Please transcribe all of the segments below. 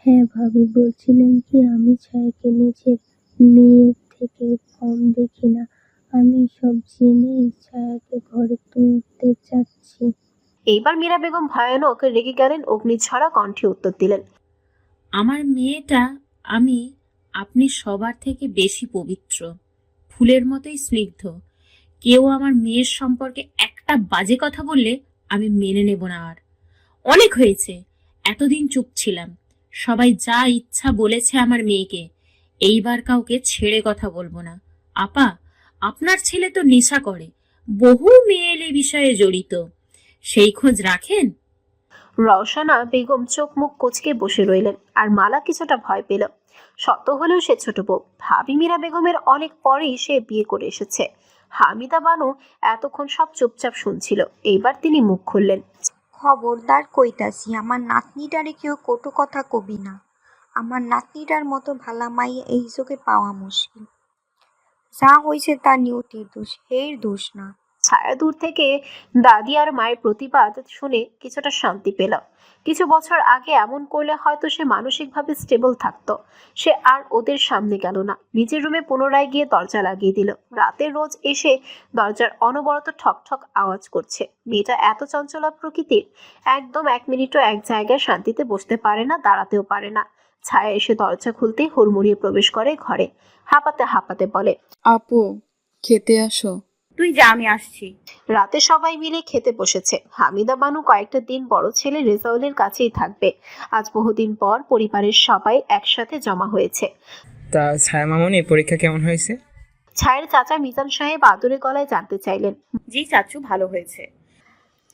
হ্যাঁ ভাবি, বলছিলাম কি আমি ছায়াকে নিজের মেয়ের থেকে কম দেখি না। আমি সব জেনেই ছায়াকে ঘরে তুলতে চাচ্ছি। এইবার মীরা বেগম ভয়ানক রেগে গেলেন, অগ্নিঝরা কণ্ঠে উত্তর দিলেন। আমার মেয়েটা আমি আপনি সবার থেকে বেশি পবিত্র, ফুলের মতোই স্নিগ্ধ। কেউ আমার মেয়ের সম্পর্কে একটা বাজে কথা বললে আমি মেনে নেব না। আর অনেক হয়েছে, এতদিন চুপ ছিলাম। সবাই যা ইচ্ছা বলেছে আমার মেয়েকে, এইবার কাউকে ছেড়ে কথা বলবো না। আপা, আপনার ছেলে তো নেশা করে, বহু মেয়ে এলে বিষয়ে জড়িত, সেই খোঁজ রাখেন? রওশনা বেগম চোখ মুখ কুঁচকে বসে রইলেন, আর মালা কিছুটা ভয় পেল। শত হলেও সে ছোট বউ, ভাবি মীরা বেগমের অনেক পরেই সে বিয়ে করে এসেছে। হামিদা বানু এতক্ষণ সব চুপচাপ শুনছিল, এইবার তিনি মুখ খুললেন। খবরদার কইতাছি, আমার নাতনিটারে কেউ কটু কথা কবি না। আমার নাতনিটার মতো ভালা মাইয়া এই যুগে পাওয়া মুশকিল। যা হইছে তা নিয়তির দোষ, হের দোষ না। ছায়া দূর থেকে দাদি আর মায়ের প্রতিবাদ শুনে কিছুটা শান্তি পেল। কিছু বছর আগে এমন করলে হয়তো সে মানসিকভাবে স্টেবল থাকতো। সে আর ওদের সামনে গেল না, নিজের রুমে পুনরায় গিয়ে দরজা লাগিয়ে দিল। রাতে রোজ এসে দরজার অনবরত ঠক ঠক আওয়াজ করছে। মেয়েটা এত চঞ্চলা প্রকৃতির, একদম এক মিনিটও এক জায়গায় শান্তিতে বসতে পারে না, দাঁড়াতেও পারে না। ছায়া এসে দরজা খুলতেই হুড়মুড়িয়ে প্রবেশ করে ঘরে, হাঁপাতে হাঁপাতে বলে, আপু, খেতে আসো। তুই যা, আমি আসছি। রাতে সবাই মিলে খেতে বসেছে। হামিদা বানু কয়েকটা দিন বড় ছেলে রেজাউলের কাছেই থাকবে। আজ বহুদিন পর পরিবারের সবাই একসাথে জমা হয়েছে। তা ছায়া মামনি, পরীক্ষা কেমন হয়েছে? ছায়ের চাচা মিজান সাহেব আদুরে গলায় জানতে চাইলেন। জি চাচু, ভালো হয়েছে।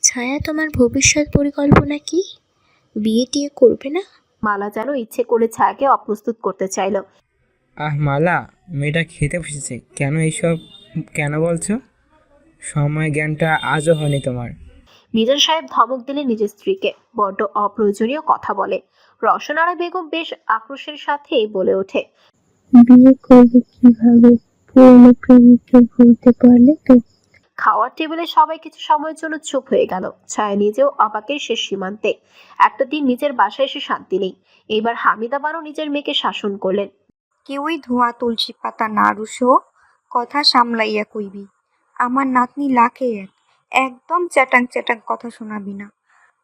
ছায়া, তোমার ভবিষ্যৎ পরিকল্পনা কি? বিয়ে টিয়ে করবে না? মালা যেন ইচ্ছে করে ছায়াকে অপ্রস্তুত করতে চাইল। মালা, মেয়েটা খেতে বসেছে, কেন এইসব কেন বলছো? সময় জ্ঞানটা আজও হয়নি তোমার। মিজান সাহেব ধমক দিলেন নিজের স্ত্রীকে, বড্ড অপ্রয়োজনীয় কথা বলে। রওশনারা বেগম বেশ আক্রোশের সাথে বলে ওঠে, বিয়ে করবে কিভাবে? পুরনো প্রেমিককে ভুলতে পারলে তো? খাওয়ার টেবিলে সবাই কিছু সময়ের জন্য চুপ হয়ে গেল। ছায়া নিজেও অবাকের শেষ সীমান্তে। একটা দিন নিজের বাসায় এসে শান্তি নেই। এইবার হামিদা বানু নিজের মেয়েকে শাসন করলেন। কেউই ধোয়া তুলসী পাতা না রুশো, কথা সামলাইয়া কইবি। আমার নাতনি লাখে এক, একদম চ্যাটাং চ্যাটাং কথা শোনাবি না।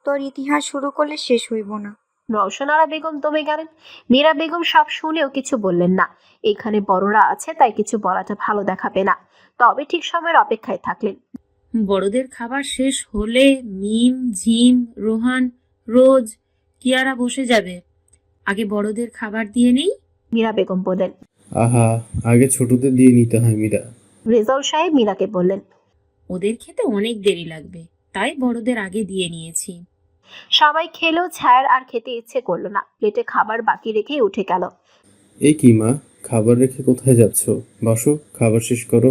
তোর ইতিহাস শুরু করলে শেষ হইব না। রওশনারা বেগম দমে গেলেন। মীরা বেগম সব শুনেও কিছু বললেন না। এখানে বড়রা আছে তাই কিছু বলাটা ভালো দেখাবে না, তবে ঠিক সময়ের অপেক্ষায় থাকলেন। বড়দের খাবার শেষ হলে মিম, ঝিম, রোহান, রোজ, কিয়ারা বসে যাবে। আগে বড়দের খাবার দিয়ে নেই। মীরা বেগম বললেন। আহা, আগে ছোটদের দিয়ে নিতে হয় মীরা। রেজাউল সাহেব মীরাকে বললেন। ওদের খেতে অনেক দেরি লাগবে, তাই বড়দের আগে দিয়ে নিয়েছি। সবাই খেলেও ছায়ার আর খেতে ইচ্ছে করলো না, প্লেটে খাবার বাকি রেখেই উঠে গেল। এই কি মা, খাবার রেখে কোথায় যাচ্ছ? বসো, খাবার শেষ করো।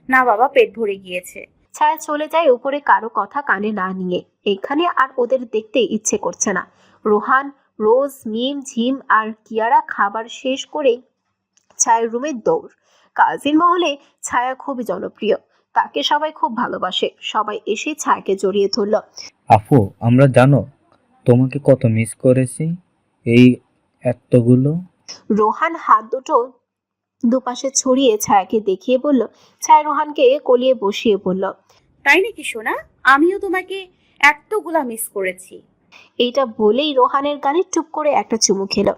না বাবা, পেট ভরে গিয়েছে। ছায়া চলে যায় উপরে, কারো কথা কানে না নিয়ে। এখানে আর ওদের দেখতে ইচ্ছে করছে না। রোহান, রোজ, মিম, ঝিম আর কিয়ারা খাবার শেষ করে ছায়ার রুমে দৌড়। কাজিন মহলে ছায়া খুবই জনপ্রিয়, তাকে সবাই খুব ভালোবাসে। সবাই এসে ছায়াকে জড়িয়ে ধরল। আপু, আমরা জানো তোমাকে কত মিস করেছি এই এতগুলো। রোহান হাত দুটো দুপাশে ছড়িয়ে ছায়াকে দেখিয়ে বলল। ছায়া রোহানকে কোলিয়ে বসিয়ে বলল, তাই নাকি সোনা? আমিও তোমাকে এতগুলা মিস করেছি। এইটা বলেই রোহানের গালে টুপ করে একটা চুমু খেল।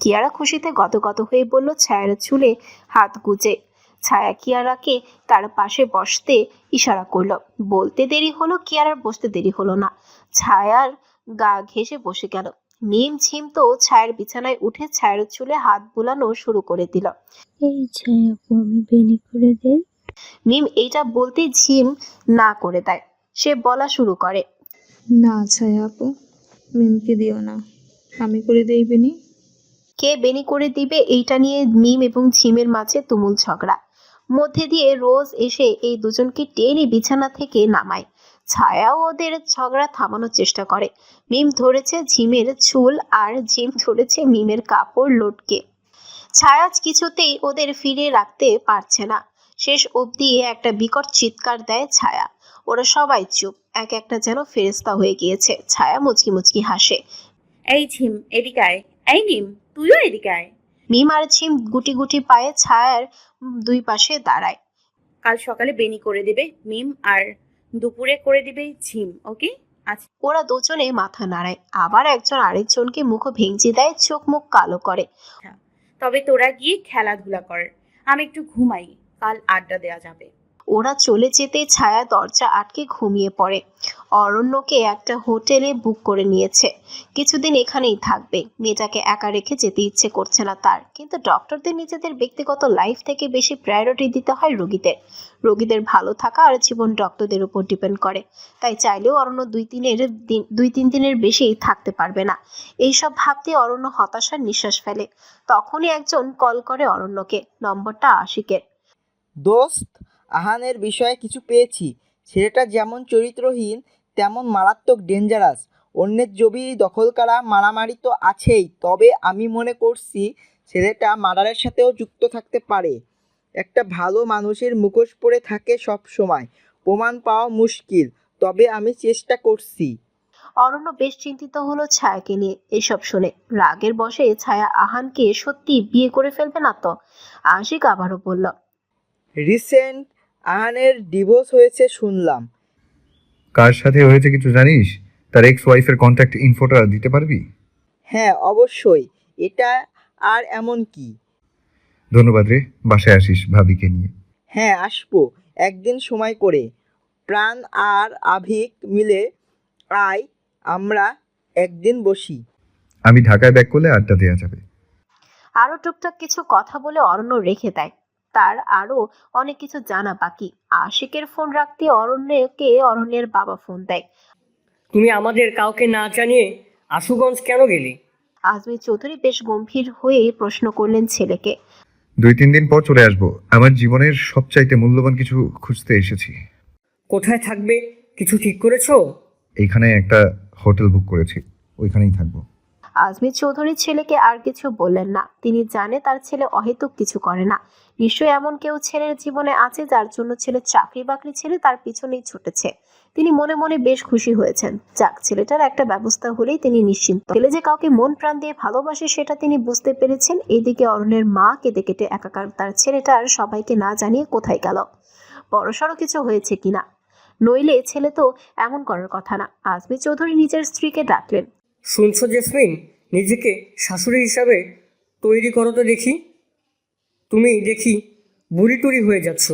কিয়ারা খুশিতে গদগদ হয়ে বলল, ছায়ার চুলে হাত গুজে। ছায়া কিয়ারাকে তার পাশে বসতে ইশারা করলো। বলতে দেরি হলো, কিয়ারার বসতে দেরি হলো না। ছায়ার গা ঘেঁষে বসে গেল। মিম ঝিম তো ছায়ার বিছানায় উঠে ছায়ার চুলে হাত বুলানো শুরু করে দিল। এই ছায়া আপু, আমি বেনি করে দেই? মিম এইটা বলতে ঝিম না করে দেয়। সে বলা শুরু করে, না ছায়া আপু, মিমকে দিও না, আমি করে দেই বেনি। কে বেনি করে দিবে এইটা নিয়ে মিম এবং ঝিমের মাঝে তুমুল ঝগড়া। মধ্যে দিয়ে রোজ এসে এই দুজনকে টেনে বিছানা থেকে নামায়। ছায়াও ওদের ঝগড়া থামানোর চেষ্টা করে। মিম ধরেছে ঝিমের চুল আর ঝিম ধরেছে মিমের কাপড় লটকে। ছায়া কিছুতেই ওদের ফিরে রাখতে পারছে না। শেষ অবধি একটা বিকট চিৎকার দেয় ছায়া। ওরা সবাই চুপ, একটা যেন ফেরেস্তা হয়ে গিয়েছে। ছায়া মুচকি মুচকি হাসে। এই ঝিম, এদিকে আয়। এই নিম, তুইও এদিকে আয়। মিম আর ঝিম গুটি গুটি পায়ে ছায়ার দুই পাশে দাঁড়ায়। কাল সকালে বেনি করে দেবে মিম, আর দুপুরে করে দিবে ঝিম, ওকে? আচ্ছা। ওরা দুজনে মাথা নাড়ায়, আবার একজন আরেকজনকে মুখ ভেঙচি দেয়, চোখ মুখ কালো করে। তবে তোরা গিয়ে খেলাধুলা কর, আমি একটু ঘুমাই, কাল আড্ডা দেওয়া যাবে। ওরা চলে যেতে ছায়া দরজা আটকে ঘুমিয়ে পড়ে। অরণ্যকে একটা হোটেলে বুক করে নিয়েছে, কিছুদিন এখানেই থাকবে। মেয়েটাকে একা রেখে যেতে ইচ্ছে করছে না তার, কিন্তু ডক্টরদের নিজেদের ব্যক্তিগত লাইফ থেকে বেশি প্রায়োরিটি দিতে হয় রোগীদের। রোগীদের ভালো থাকা আর জীবন ডক্টরদের উপর ডিপেন্ড করে। তাই চাইলেও অরণ্য দুই তিন দিনের বেশি থাকতে পারবে না। এইসব ভাবতে অরণ্য হতাশার নিঃশ্বাস ফেলে। তখনই একজন কল করে অরণ্যকে। নম্বরটা আশিকের। দোস্ত, আহানের বিষয়ে কিছু পেয়েছি। ছেলেটা যেমন চরিত্রহীন তেমন মারাত্মক ডেঞ্জারাস। অন্যের জমি দখল করা, মারামারি তো আছেই, তবে আমি মনে করছি ছেলেটা মার্ডারের সাথেও যুক্ত থাকতে পারে। একটা ভালো মানুষের মুখোশ পরে থাকে সব সময়, প্রমাণ পাওয়া মুশকিল, তবে আমি চেষ্টা করছি। অরণ্য বেশ চিন্তিত হলো ছায়াকে নিয়ে। এসব শুনে রাগের বশে ছায়া আহানকে সত্যি বিয়ে করে ফেলবে না তো? আশিক আবারও বলল, রিসেন্ট আহানের ডিভোর্স হয়েছে শুনলাম। কার সাথে হয়েছে কিছু জানিস? তার এক্স ওয়াইফের কন্ট্যাক্ট ইনফোটা দিতে পারবি? হ্যাঁ অবশ্যই, এটা আর এমন কি। ধন্যবাদ রে, বাসায় আসিস ভাবিকে নিয়ে। হ্যাঁ আসবো, একদিন সময় করে। প্রাণ আর আভিক মিলে আয়, আমরা একদিন বসি। আমি ঢাকায় ব্যাক করলে আড্ডা দেওয়া যাবে। আরো টুকটাক কিছু কথা বলে অরণ্য রেখে দেয়। তার আরো অনেক কিছু জানা বাকি। আশিকের ফোন রাখতে অরণ্যের বাবা ফোন দেয়। তুমি আমাদের কাউকে না জানিয়ে আশুগঞ্জ কেন গেলি? আজমি চৌধুরী বেশ গম্ভীর হয়ে প্রশ্ন করলেন ছেলেকে। 2-3 দিন পর চলে আসবো। আমার জীবনের সবচাইতে মূল্যবান কিছু খুঁজতে এসেছি। কোথায় থাকবে কিছু ঠিক করেছো? এইখানে একটা হোটেল বুক করেছি, ওইখানেই থাকবো। আজমি চৌধুরী ছেলেকে আর কিছু বললেন না। তিনি জানে তার ছেলে অহেতুক কিছু করে না। নিশ্চয়ই এমন কেউ ছেলের জীবনে আছে যার জন্য ছেলে চাকরি বাকরি ছেড়ে তার পিছনেই ছুটেছে। তিনি মনে মনে বেশ খুশি হয়েছেন। যাক, ছেলেটার একটা ব্যবস্থা হলেই তিনি নিশ্চিন্ত। ছেলে যে কাউকে মন প্রাণ দিয়ে ভালোবাসে সেটা তিনি বুঝতে পেরেছেন। এদিকে অরণ্যের মা কেঁদে কেটে একাকার। তার ছেলেটার সবাইকে না জানিয়ে কোথায় গেল? বড়সড় কিছু হয়েছে কিনা? নইলে ছেলে তো এমন করার কথা না। আজমি চৌধুরী নিজের স্ত্রীকে ডাকলেন। শুনছো জেসমিন, নিজেকে শাশুড়ি হিসাবে তৈরি করো তো দেখি। তুমি দেখি বুড়ি টুড়ি হয়ে যাচ্ছ।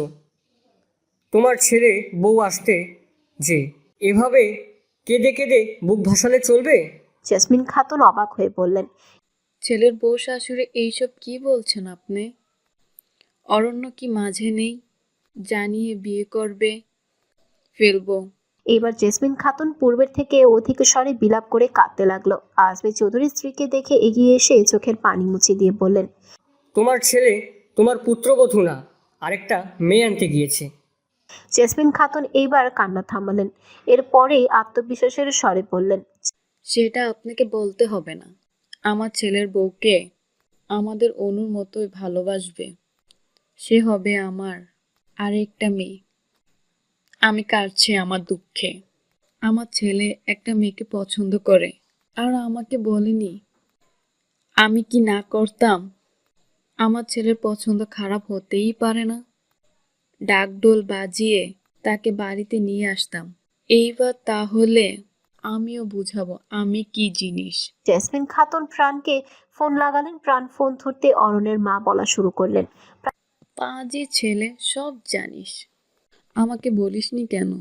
তোমার ছেলে বউ আসতে যে এভাবে কেঁদে কেঁদে বুক ভাসালে চলবে? জেসমিন খাতুন অবাক হয়ে বললেন, ছেলের বউ শাশুড়ি এইসব কি বলছেন আপনি? অরণ্য কি মাঝে নেই? জানিয়ে বিয়ে করবে ফেলবো। এবার জেসমিন খাতুন পূর্বের থেকে অধিক স্বরে বিলাপ করে কাঁদতে লাগলো। আজমি চৌধুরীর স্ত্রীকে দেখে এগিয়ে এসে চোখের পানি মুছে দিয়ে বললেন, তোমার ছেলে তোমার পুত্রবধূ না, আরেকটা মেয়ে আনতে গিয়েছে। জেসমিন খাতুন এইবার কান্না থামালেন। এরপরেই আত্মবিশ্বাসের স্বরে বললেন, সেটা আপনাকে বলতে হবে না। আমার ছেলের বউকে আমাদের অনুর মতোই ভালোবাসবে। সে হবে আমার আরেকটা মেয়ে। আমি কাঁদছি আমার দুঃখে। আমার ছেলে একটা মেয়েকে পছন্দ করে আর আমাকে বলেনি। আমি কি না করতাম? আমার ছেলের পছন্দ খারাপ হতেই পারে না। ডাকডোল বাজিয়ে তাকে বাড়িতে নিয়ে আসতাম। এইবার তাহলে আমিও বুঝাবো আমি কি জিনিস। জেসমিন খাতুন প্রাণকে ফোন লাগালেন। প্রাণ ফোন ধরতে অরণ্যের মা বলা শুরু করলেন, পাজি ছেলে, সব জানিস, আমাকে বলিসনি কেন?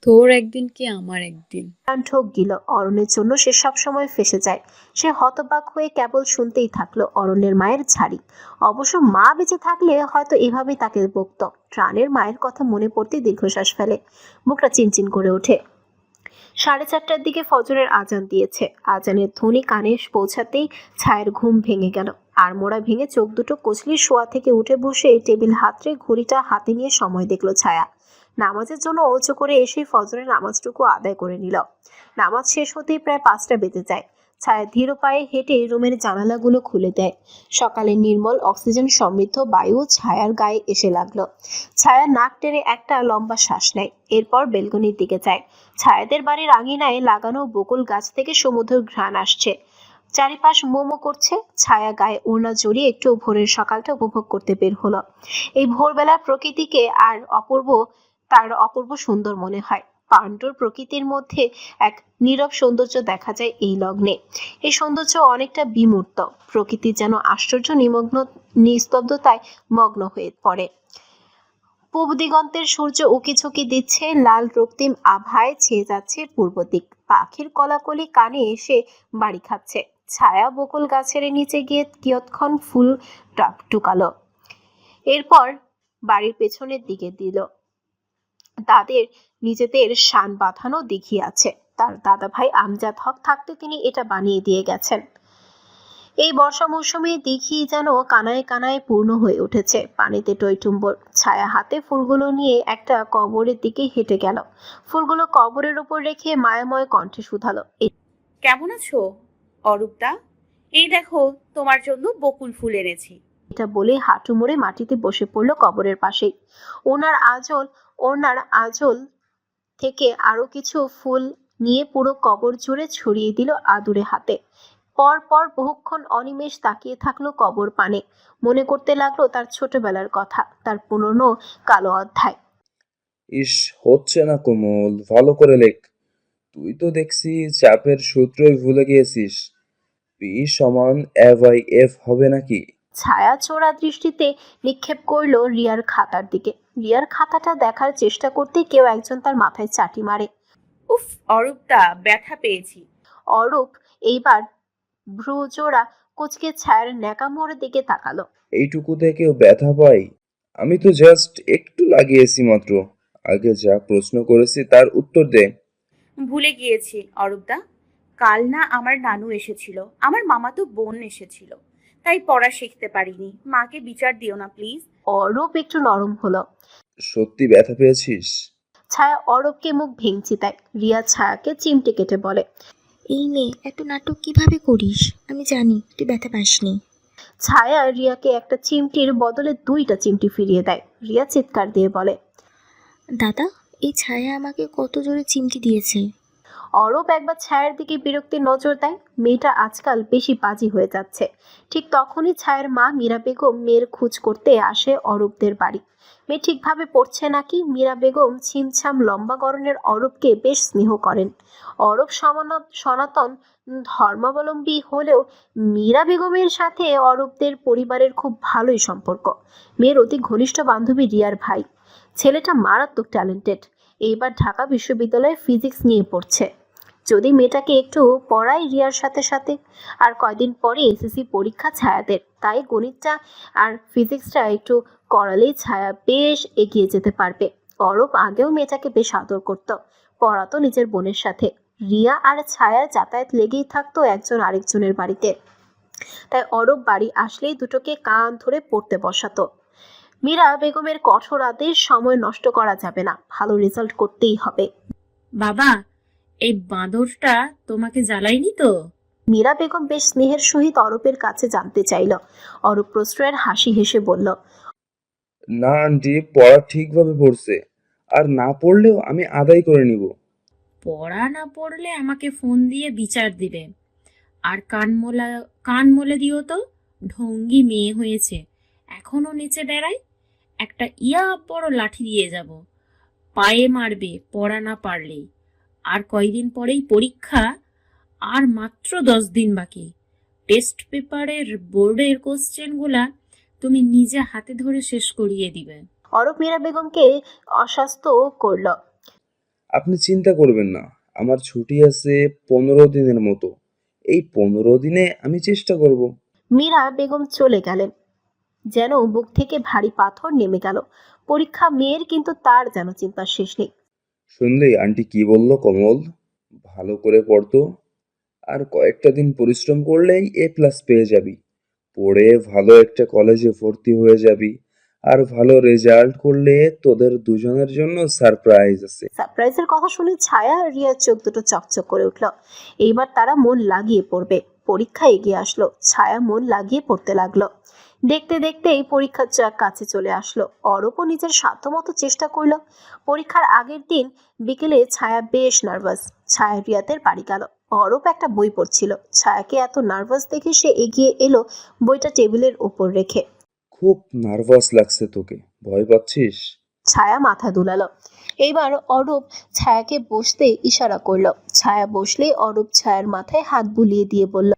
তোর একদিন কি আমার একদিন। প্রাণ ঠোক গিল। অরণ্যের জন্য সে সবসময় ফেসে যায়। সে হতবাক হয়ে কেবল শুনতেই থাকলো অরণ্যের মায়ের ঝাড়ি। অবশ্য মা বেঁচে থাকলে হয়তো এভাবেই তাকে বকত। প্রাণের মায়ের কথা মনে পড়তে দীর্ঘশ্বাস ফেলে, বুকটা চিনচিন করে ওঠে। 4:30টার দিকে ফজরের আজান দিয়েছে। আজানের ধ্বনি কানে পৌঁছাতেই ছায়ের ঘুম ভেঙে গেল। আর মোড়া ভেঙে চোখ দুটো কচলি শোয়া থেকে উঠে বসে টেবিল হাতড়ে ঘড়িটা হাতে নিয়ে সময় দেখলো ছায়া। নামাজের জন্য অজু করে এসে ফজরের নামাজটুকু আদায় করে নিল। নামাজ শেষ হতেই প্রায় 5টা বেজে যায়। ছায়া ধীর পায়ে হেঁটে রুমের জানালাগুলো খুলে দেয়। সকালে নির্মল অক্সিজেন সমৃদ্ধ বায়ু ছায়ার গায়ে এসে লাগলো। ছায়া নাক টেনে একটা লম্বা শ্বাস নেয়। এরপর বেলকনির দিকে যায়। ছায়াদের বাড়ির আঙিনায় লাগানো বকুল গাছ থেকে সমুদ্র ঘ্রাণ আসছে। চারিপাশ মোমো করছে। ছায়া গায়ে ওড়না জড়িয়ে একটু ভোরের সকালটা উপভোগ করতে বের হলো। এই ভোরবেলার প্রকৃতিকে তার অপূর্ব সুন্দর মনে হয়। পাণ্ডুর প্রকৃতির মধ্যে এক নীরব সৌন্দর্য দেখা যায় এই লগ্নে। এই সৌন্দর্য অনেকটা বিমূর্ত। প্রকৃতি যেন আশ্চর্য নিস্তব্ধতায় মগ্ন হয়ে পড়ে। পূব দিগন্তের সূর্য উকিঝুঁকি দিচ্ছে, লাল রক্তিম আভায় ছেয়ে যাচ্ছে পূর্ব দিক। পাখির কলাকলি কানে এসে বাড়ি খাচ্ছে। ছায়া বকুল গাছের নিচে গিয়ে কিয়ৎক্ষণ ফুল টুকালো, এরপর বাড়ির পেছনের দিকে দিল। তাদের নিজেদের শান বাঁধানো দিঘি আছে, তার দাদা ভাই আমজাদ হক থাকতে তিনি এটা বানিয়ে দিয়ে গেছেন। এই বর্ষা মৌসুমে দিঘি যেন কানায় কানায় পূর্ণ হয়ে উঠেছে, পানিতে টইটুম্বর। ছায়া হাতে ফুলগুলো নিয়ে একটা কবরের দিকে হেঁটে গেল। ফুলগুলো কবরের উপর রেখে মায়াময় কণ্ঠে শুধালো, কেমন আছো অরূপদা? এই দেখো তোমার জন্য বকুল ফুল এনেছি। এটা বলে হাঁটু মুড়ে মাটিতে বসে পড়লো কবরের পাশেই। ওনার আঁচল থেকে আরো কিছু ফুল নিয়ে পুরো কবর জুড়ে ছড়িয়ে দিল আদুরে হাতে। পর বহুক্ষণ অনিমেষ তাকিয়ে থাকলো কবর পানে। মনে করতে লাগলো তার ছোটবেলার কথা, তার পুরনো কালো অধ্যায়। ইস, হচ্ছে না কোমল, ভালো করে লেখ। তুই তো দেখছি চাপের সূত্রই ভুলে গিয়েছিস। পি সমান এফ হবে নাকি? ছায়া চোরা দৃষ্টিতে নিক্ষেপ করলো রিয়ার খাতার দিকে। রিয়ার খাতাটা দেখার চেষ্টা করতে কেউ একজন তার মাথায় চাটি মারে। উফ অরূপদা, ব্যথা পেয়েছি। অরূপ এইবার ভ্রুজোড়া কুচকে ছায়ার ন্যাকামোড়ের দিকে তাকালো। এইটুকুতে কেউ ব্যথা পায়? আমি তো জাস্ট একটু লাগিয়েছি মাত্র। আগে যা প্রশ্ন করেছি তার উত্তর দে। ভুলে গিয়েছি অরূপদা, কাল না আমার নানু এসেছিল, আমার মামাতো বোন এসেছিল, তাই পড়া শিখতে পারিনি। মাকে বিচার দিও না প্লিজ। অরূপ একটু নরম হলো। সত্যি ব্যথা পেয়েছিস? ছায়া অরূপকে মুখ ভেঙচি দেয়। রিয়া ছায়াকে চিমটে কেটে বলে, এই মেয়ে, এত নাটক কিভাবে করিস? আমি জানি তুই ব্যথা পাসনি। ছায়া রিয়াকে একটা চিমটির বদলে 2টা চিমটি ফিরিয়ে দেয়। রিয়া চিৎকার দিয়ে বলে, দাদা, এই ছায়া আমাকে কত জোরে চিমটি দিয়েছে। অরূপ একবার ছায়ার দিকে বিরক্তির নজর দেয়। মেয়েটা আজকাল বেশি বাজি হয়ে যাচ্ছে। ঠিক তখনই ছায়ার মা মীরা বেগম মেয়ের খোঁজ করতে আসে অরূপদের বাড়ি। মেয়ে ঠিকভাবে পড়ছে নাকি। মীরা বেগম ছিমছাম লম্বা গড়নের অরূপকে বেশ স্নেহ করেন। অরূপ সনাতন ধর্মাবলম্বী হলেও মীরা বেগমের সাথে অরূপদের পরিবারের খুব ভালোই সম্পর্ক। মেয়ের অতি ঘনিষ্ঠ বান্ধবী রিয়ার ভাই। ছেলেটা মারাত্মক ট্যালেন্টেড, এইবার ঢাকা বিশ্ববিদ্যালয়ে ফিজিক্স নিয়ে পড়ছে। যদি মেয়েটাকে একটু পড়াই রিয়ার সাথে সাথে। আর কয়দিন পরে এসএসসি পরীক্ষা ছায়াদের, তাই গণিতটা আর ফিজিক্সটা একটু করালেই ছায়া বেশ এগিয়ে যেতে পারবে। অরূপ আগেও মেয়েটাকে বেশ আদর করত, পড়াতো নিজের বোনের সাথে। রিয়া আর ছায়ার যাতায়াত লেগেই থাকতো একজন আরেকজনের বাড়িতে, তাই অরূপ বাড়ি আসলেই দুটোকে কান ধরে পড়তে বসাতো। মীরা বেগমের কঠোর আদেশ, সময় নষ্ট করা যাবে না, ভালো রেজাল্ট করতেই হবে। বাবা, এই বাঁদরটা তোমাকে জ্বালায়নি তো? মীরা বেগম বেশ স্নেহের সহিত অরূপের কাছে জানতে চাইল। অরূপ প্রশ্রয়ের হাসি হেসে বলল, না আন্টি, পড়া ঠিকভাবে পড়ছে, আর না পড়লেও আমি আদায় করে নিব। পড়া না পড়লে আমাকে ফোন দিয়ে বিচার দিবে। আর কান মলে দিও তো, ঢঙ্গি মেয়ে হয়েছে, এখনো নিচে বেড়ায়। একটা বড় লাঠি দিয়ে যাব, পায়ে মারবে পড়া না পারলেই। আর কয়দিন পরেই পরীক্ষা, আর মাত্র 10 দিন বাকি। টেস্ট পেপারের বোর্ডের কোশ্চেনগুলা তুমি নিজে হাতে ধরে শেষ করিয়ে দিবে। অরূপ মীরা বেগমকে অস্বস্ত করল। আপনি চিন্তা করবেন না, আমার ছুটি আছে 15 দিনের মতো। এই 15 দিনে আমি চেষ্টা করব। মীরা বেগম চলে গেলেন, যেন বুক থেকে ভারী পাথর নেমে গেল। পরীক্ষা মেয়ের, কিন্তু তার যেন চিন্তার শেষ নেই। শুনলি আন্টি কি বললো কমল? ভালো করে পড়তো, আর কয়েকটা দিন পরিশ্রম করলেই A+ পেয়ে যাবি। পড়ে ভালো একটা কলেজে ভর্তি হয়ে যাবি, আর ভালো রেজাল্ট করলে তোদের দুজনের জন্য সারপ্রাইজ আছে। সারপ্রাইজের কথা শুনে ছায়া আর রিয়ার চোখ দুটো চকচক করে উঠল। এইবার তারা মন লাগিয়ে পড়বে। পরীক্ষা এগিয়ে আসলো, ছায়া মন লাগিয়ে পড়তে লাগলো। দেখতে দেখতেই পরীক্ষার কাছে চলে আসলো। অরূপও নিজের সাধ্যমতো চেষ্টা করলো। পরীক্ষার আগের দিন বিকেলে ছায়া বেশ নার্ভাস। ছায়া রিয়াদের বাড়ি গেল। অরূপ একটা বই পড়ছিল। ছায়াকে এত নার্ভাস দেখে সে এগিয়ে এলো বইটা টেবিলের ওপর রেখে। খুব নার্ভাস লাগছে তোকে, ভয় পাচ্ছিস? ছায়া মাথা দুলালো। এইবার অরূপ ছায়াকে বসতে ইশারা করলো। ছায়া বসলেই অরূপ ছায়ার মাথায় হাত বুলিয়ে দিয়ে বলল,